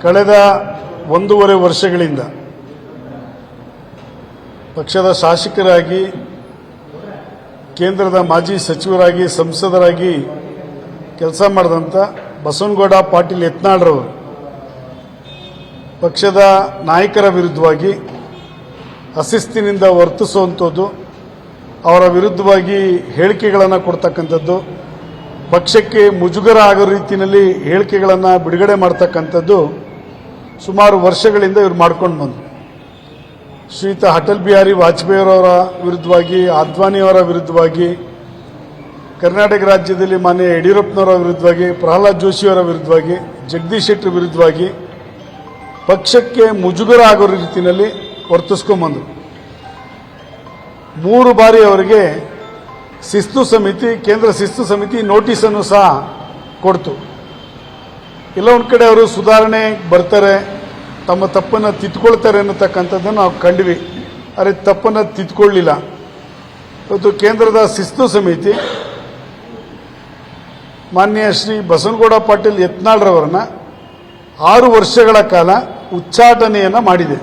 ಕಳೆದ 1.5 ವರ್ಷಗಳಿಂದ ಪಕ್ಷದ ಶಾಸಕರಾಗಿ, ಕೇಂದ್ರದ ಮಾಜಿ ಸಚಿವರಾಗಿ, ಸಂಸದರಾಗಿ ಕೆಲಸ ಮಾಡಿದಂಥ ಬಸವನಗೌಡ ಪಾಟೀಲ್ ಯತ್ನಾಳ್ರವರು ಪಕ್ಷದ ನಾಯಕರ ವಿರುದ್ಧವಾಗಿ ಅಶಿಸ್ತಿನಿಂದ ವರ್ತಿಸುವಂಥದ್ದು, ಅವರ ವಿರುದ್ಧವಾಗಿ ಹೇಳಿಕೆಗಳನ್ನು ಕೊಡ್ತಕ್ಕಂಥದ್ದು, ಪಕ್ಷಕ್ಕೆ ಮುಜುಗರ ಆಗೋ ರೀತಿಯಲ್ಲಿ ಹೇಳಿಕೆಗಳನ್ನು ಬಿಡುಗಡೆ ಮಾಡ್ತಕ್ಕಂಥದ್ದು ಸುಮಾರು ವರ್ಷಗಳಿಂದ ಇವರು ಮಾಡ್ಕೊಂಡು ಬಂದರು. ಶ್ರೀಯುತ ಅಟಲ್ ಬಿಹಾರಿ ವಾಜಪೇಯಿಯವರ ವಿರುದ್ಧವಾಗಿ, ಅದ್ವಾನಿಯವರ ವಿರುದ್ಧವಾಗಿ, ಕರ್ನಾಟಕ ರಾಜ್ಯದಲ್ಲಿ ಮಾನ್ಯ ಯಡಿಯೂರಪ್ಪನವರ ವಿರುದ್ಧವಾಗಿ, ಪ್ರಹ್ಲಾದ್ ಜೋಶಿಯವರ ವಿರುದ್ಧವಾಗಿ, ಜಗದೀಶ್ ಶೆಟ್ಟರ್ ವಿರುದ್ಧವಾಗಿ ಪಕ್ಷಕ್ಕೆ ಮುಜುಗರ ಆಗೋ ರೀತಿಯಲ್ಲಿ ವರ್ತಿಸ್ಕೊಂಡ್ಬಂದರು. 3 ಬಾರಿ ಅವರಿಗೆ ಶಿಸ್ತು ಸಮಿತಿ, ಕೇಂದ್ರ ಶಿಸ್ತು ಸಮಿತಿ ನೋಟಿಸನ್ನು ಸಹ ಕೊಡ್ತು. ಎಲ್ಲ ಒಂದು ಕಡೆ ಅವರು ಸುಧಾರಣೆ ಬರ್ತಾರೆ, ತಮ್ಮ ತಪ್ಪನ್ನು ತಿದ್ದುಕೊಳ್ತಾರೆ ಅನ್ನತಕ್ಕಂಥದ್ದನ್ನು ನಾವು ಕಂಡ್ವಿ. ಆದರೆ ತಪ್ಪನ್ನು ತಿದ್ದುಕೊಳ್ಳಲಿಲ್ಲ. ಇವತ್ತು ಕೇಂದ್ರದ ಶಿಸ್ತು ಸಮಿತಿ ಮಾನ್ಯ ಶ್ರೀ ಬಸವನಗೌಡ ಪಾಟೀಲ್ ಯತ್ನಾಳ್ರವರನ್ನ 6 ವರ್ಷಗಳ ಕಾಲ ಉಚ್ಚಾಟನೆಯನ್ನು ಮಾಡಿದೆ.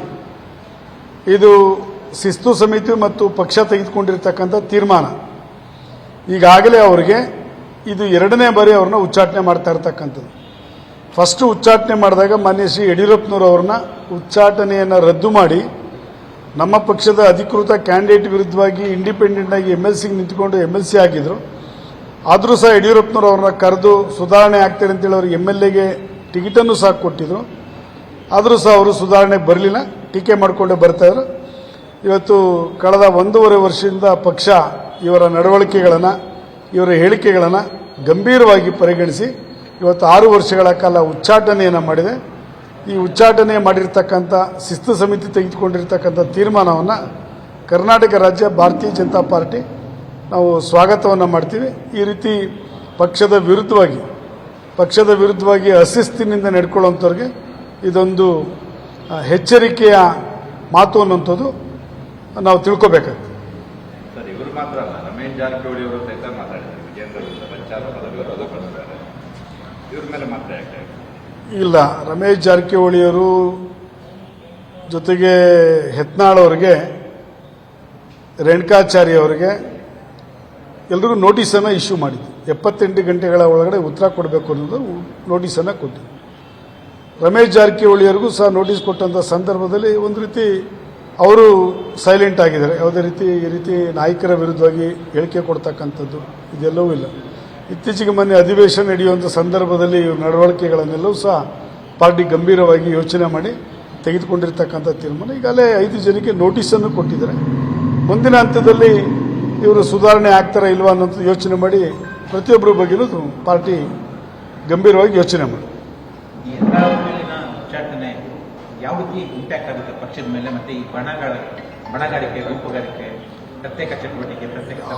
ಇದು ಶಿಸ್ತು ಸಮಿತಿ ಮತ್ತು ಪಕ್ಷ ತೆಗೆದುಕೊಂಡಿರ್ತಕ್ಕಂಥ ತೀರ್ಮಾನ. ಈಗಾಗಲೇ ಅವರಿಗೆ ಇದು 2ನೇ ಬಾರಿ ಅವ್ರನ್ನ ಉಚ್ಚಾಟನೆ ಮಾಡ್ತಾ ಇರ್ತಕ್ಕಂಥದ್ದು. ಫಸ್ಟ್ ಉಚ್ಚಾಟನೆ ಮಾಡಿದಾಗ ಮಾನ್ಯ ಶ್ರೀ ಯಡಿಯೂರಪ್ಪನವರನ್ನ ಉಚ್ಚಾಟನೆಯನ್ನು ರದ್ದು ಮಾಡಿ ನಮ್ಮ ಪಕ್ಷದ ಅಧಿಕೃತ ಕ್ಯಾಂಡಿಡೇಟ್ ವಿರುದ್ಧವಾಗಿ ಇಂಡಿಪೆಂಡೆಂಟ್ ಆಗಿ MLC ನಿಂತುಕೊಂಡು MLC ಆಗಿದ್ರು. ಆದರೂ ಸಹ ಯಡಿಯೂರಪ್ಪನವ್ರನ್ನ ಕರೆದು ಸುಧಾರಣೆ ಆಗ್ತಾರೆ ಅಂತೇಳಿ ಅವ್ರಿಗೆ MLAಗೆ ಟಿಕೆಟನ್ನು ಸಹ ಕೊಟ್ಟಿದ್ರು. ಆದರೂ ಸಹ ಅವರು ಸುಧಾರಣೆಗೆ ಬರಲಿಲ್ಲ, ಟೀಕೆ ಮಾಡಿಕೊಂಡೇ ಬರ್ತಾಯಿದ್ರು. ಇವತ್ತು ಕಳೆದ 1.5 ವರ್ಷದಿಂದ ಪಕ್ಷ ಇವರ ನಡವಳಿಕೆಗಳನ್ನು, ಇವರ ಹೇಳಿಕೆಗಳನ್ನು ಗಂಭೀರವಾಗಿ ಪರಿಗಣಿಸಿ ಇವತ್ತು 6 ವರ್ಷಗಳ ಕಾಲ ಉಚ್ಚಾಟನೆಯನ್ನು ಮಾಡಿದೆ. ಈ ಉಚ್ಚಾಟನೆ ಮಾಡಿರ್ತಕ್ಕಂಥ ಶಿಸ್ತು ಸಮಿತಿ ತೆಗೆದುಕೊಂಡಿರ್ತಕ್ಕಂಥ ತೀರ್ಮಾನವನ್ನು ಕರ್ನಾಟಕ ರಾಜ್ಯ ಭಾರತೀಯ ಜನತಾ ಪಾರ್ಟಿ ನಾವು ಸ್ವಾಗತವನ್ನು ಮಾಡ್ತೀವಿ. ಈ ರೀತಿ ಪಕ್ಷದ ವಿರುದ್ಧವಾಗಿ ಅಶಿಸ್ತಿನಿಂದ ನಡ್ಕೊಳ್ಳುವಂಥವ್ರಿಗೆ ಇದೊಂದು ಎಚ್ಚರಿಕೆಯ ಮಾತು ಅನ್ನುವಂಥದ್ದು ನಾವು ತಿಳ್ಕೋಬೇಕಾಗ್ತದೆ. ಸರ್, ಇವರು ಮಾತ್ರ ಅಲ್ಲ, ರಮೇಶ್ ಜಾರಕಿಹೊಳಿ ಅವರು ಸಹಿತ ಮಾತಾಡಿದ್ದಾರೆ. ವಿಜೇಂದ್ರ ವಿರೋಧ ಪಡಿಸಿದ್ದಾರೆ. ಇವ್ರ ಮೇಲೆ ಮಾತ್ರ ಯಾಕೆ ಇಲ್ಲ? ರಮೇಶ್ ಜಾರಕಿಹೊಳಿಯವರು ಜೊತೆಗೆ ಯತ್ನಾಳ್ ಅವರಿಗೆ, ರೇಣುಕಾಚಾರ್ಯ ಅವರಿಗೆ ಎಲ್ರಿಗೂ ನೋಟಿಸನ್ನು ಇಶ್ಯೂ ಮಾಡಿದ್ವಿ. 78 ಗಂಟೆಗಳ ಒಳಗಡೆ ಉತ್ತರ ಕೊಡಬೇಕು ಅನ್ನೋದು ನೋಟಿಸನ್ನು ಕೊಟ್ಟಿದ್ವಿ. ರಮೇಶ್ ಜಾರಕಿಹೊಳಿಯವರಿಗೂ ಸಹ ನೋಟಿಸ್ ಕೊಟ್ಟಂಥ ಸಂದರ್ಭದಲ್ಲಿ ಒಂದು ರೀತಿ ಅವರು ಸೈಲೆಂಟ್ ಆಗಿದ್ದಾರೆ. ಯಾವುದೇ ಈ ರೀತಿ ನಾಯಕರ ವಿರುದ್ಧವಾಗಿ ಹೇಳಿಕೆ ಕೊಡ್ತಕ್ಕಂಥದ್ದು ಇದೆಲ್ಲವೂ ಇಲ್ಲ. ಇತ್ತೀಚೆಗೆ ಮೊನ್ನೆ ಅಧಿವೇಶನ ನಡೆಯುವಂಥ ಸಂದರ್ಭದಲ್ಲಿ ನಡವಳಿಕೆಗಳನ್ನೆಲ್ಲವೂ ಸಹ ಪಾರ್ಟಿ ಗಂಭೀರವಾಗಿ ಯೋಚನೆ ಮಾಡಿ ತೆಗೆದುಕೊಂಡಿರ್ತಕ್ಕಂಥ ತೀರ್ಮಾನ. ಈಗಾಗಲೇ 5 ಜನಕ್ಕೆ ನೋಟಿಸನ್ನು ಕೊಟ್ಟಿದ್ದಾರೆ. ಮುಂದಿನ ಹಂತದಲ್ಲಿ ಇವರು ಸುಧಾರಣೆ ಆಗ್ತಾರಾ ಇಲ್ವಾ ಅನ್ನೋದು ಯೋಚನೆ ಮಾಡಿ ಪ್ರತಿಯೊಬ್ಬರ ಬಗ್ಗೆಯೂ ಪಾರ್ಟಿ ಗಂಭೀರವಾಗಿ ಯೋಚನೆ ಮಾಡಿ. ಉಚ್ಚಾಟನೆ ಯಾವ ರೀತಿ ಇಂಪ್ಯಾಕ್ಟ್ ಆಗುತ್ತೆ ಪಕ್ಷದ ಮೇಲೆ, ಮತ್ತೆ ಈ ಬಣಗಾರಿಕೆ, ಗುಂಪುಗಾರಿಕೆ, ಪ್ರತ್ಯೇಕ ಚಟುವಟಿಕೆ,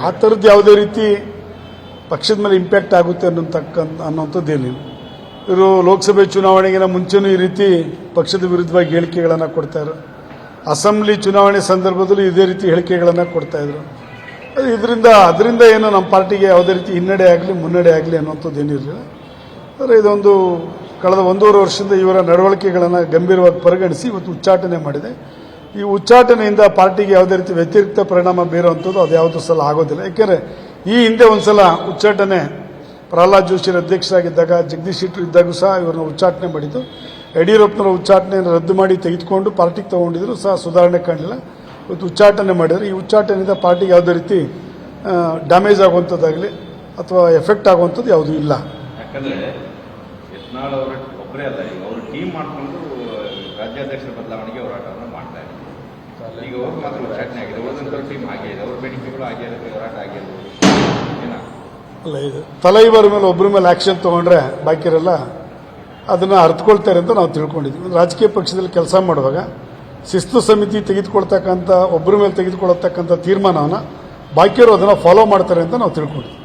ಆ ಥರದ್ದು ಯಾವುದೇ ರೀತಿ ಪಕ್ಷದ ಮೇಲೆ ಇಂಪ್ಯಾಕ್ಟ್ ಆಗುತ್ತೆ ಅನ್ನೋಂಥದ್ದೇನಿಲ್ಲ. ಇವರು ಲೋಕಸಭೆ ಚುನಾವಣೆಗಿನ ಮುಂಚೆನೂ ಈ ರೀತಿ ಪಕ್ಷದ ವಿರುದ್ಧವಾಗಿ ಹೇಳಿಕೆಗಳನ್ನು ಕೊಡ್ತಾಯಿದ್ರು. ಅಸೆಂಬ್ಲಿ ಚುನಾವಣೆ ಸಂದರ್ಭದಲ್ಲೂ ಇದೇ ರೀತಿ ಹೇಳಿಕೆಗಳನ್ನು ಕೊಡ್ತಾಯಿದ್ರು. ಅದರಿಂದ ಏನು ನಮ್ಮ ಪಾರ್ಟಿಗೆ ಯಾವುದೇ ರೀತಿ ಹಿನ್ನಡೆ ಆಗಲಿ ಮುನ್ನಡೆ ಆಗಲಿ ಅನ್ನೋಂಥದ್ದು ಏನಿರಲಿಲ್ಲ. ಆದರೆ ಇದೊಂದು ಕಳೆದ 1.5 ವರ್ಷದಿಂದ ಇವರ ನಡವಳಿಕೆಗಳನ್ನು ಗಂಭೀರವಾಗಿ ಪರಿಗಣಿಸಿ ಇವತ್ತು ಉಚ್ಚಾಟನೆ ಮಾಡಿದೆ. ಈ ಉಚ್ಚಾಟನೆಯಿಂದ ಪಾರ್ಟಿಗೆ ಯಾವುದೇ ರೀತಿ ವ್ಯತಿರಿಕ್ತ ಪರಿಣಾಮ ಬೀರುವಂಥದ್ದು ಅದು ಯಾವುದೂ ಸಲ ಆಗೋದಿಲ್ಲ. ಯಾಕೆಂದರೆ ಈ ಹಿಂದೆ ಒಂದ್ಸಲ ಉಚ್ಚಾಟನೆ ಪ್ರಹ್ಲಾದ್ ಜೋಶಿಯರ ಅಧ್ಯಕ್ಷರಾಗಿದ್ದಾಗ, ಜಗದೀಶ್ ಶೆಟ್ಟರ್ ಇದ್ದಾಗೂ ಸಹ ಇವರನ್ನ ಉಚ್ಚಾಟನೆ ಮಾಡಿದ್ದು. ಯಡಿಯೂರಪ್ಪನವರ ಉಚ್ಚಾಟನೆಯನ್ನು ರದ್ದು ಮಾಡಿ ತೆಗೆದುಕೊಂಡು ಪಾರ್ಟಿಗೆ ತಗೊಂಡಿದ್ರು ಸಹ ಸುಧಾರಣೆ ಕಾಣಲಿಲ್ಲ. ಇವತ್ತು ಉಚ್ಚಾಟನೆ ಮಾಡಿದರೆ ಈ ಉಚ್ಚಾಟನೆಯಿಂದ ಪಾರ್ಟಿಗೆ ಯಾವುದೇ ರೀತಿ ಡ್ಯಾಮೇಜ್ ಆಗುವಂಥದ್ದಾಗಲಿ ಅಥವಾ ಎಫೆಕ್ಟ್ ಆಗುವಂಥದ್ದು ಯಾವುದೂ ಇಲ್ಲ. ಯಾಕಂದರೆ ಯತ್ನಾಳ್ ಅವರ ಒಬ್ಬರೇ ಅಲ್ಲ, ಈಗ ಅವರು ಟೀಮ್ ಮಾಡಿಕೊಂಡು ರಾಜ್ಯಾಧ್ಯಕ್ಷರ ಬದಲಾವಣೆಗೆ ಹೋರಾಟವನ್ನು ಮಾಡ್ತಾ ಇದ್ದಾರೆ. ಈಗ ಅವ್ರು ಮಾತ್ರ ಉಚ್ಚಾಟನೆ ಆಗಿದೆ, ಉಳಿದಂಥ ಟೀಮ್ ಆಗೇ ಇದೆ, ಅವ್ರ ಬೇಡಿಕೆಗಳು ಆಗಿರೋದು, ಹೋರಾಟ ಆಗಿರೋದು ಅಲ್ಲ. ಇದು ತಲೈವರ ಮೇಲೆ ಒಬ್ಬರ ಮೇಲೆ ಆಕ್ಷನ್ ತೊಗೊಂಡ್ರೆ ಬಾಕಿರೆಲ್ಲ ಅದನ್ನು ಅರ್ಥಕೊಳ್ತಾರೆ ಅಂತ ನಾವು ತಿಳ್ಕೊಂಡಿದ್ವಿ. ರಾಜಕೀಯ ಪಕ್ಷದಲ್ಲಿ ಕೆಲಸ ಮಾಡುವಾಗ ಶಿಸ್ತು ಸಮಿತಿ ತೆಗೆದುಕೊಳ್ತಕ್ಕಂಥ ಒಬ್ಬರ ಮೇಲೆ ತೆಗೆದುಕೊಳ್ಳತಕ್ಕಂಥ ತೀರ್ಮಾನವನ್ನು ಬಾಕಿಯವರು ಅದನ್ನು ಫಾಲೋ ಮಾಡ್ತಾರೆ ಅಂತ ನಾವು ತಿಳ್ಕೊಂಡಿದ್ವಿ.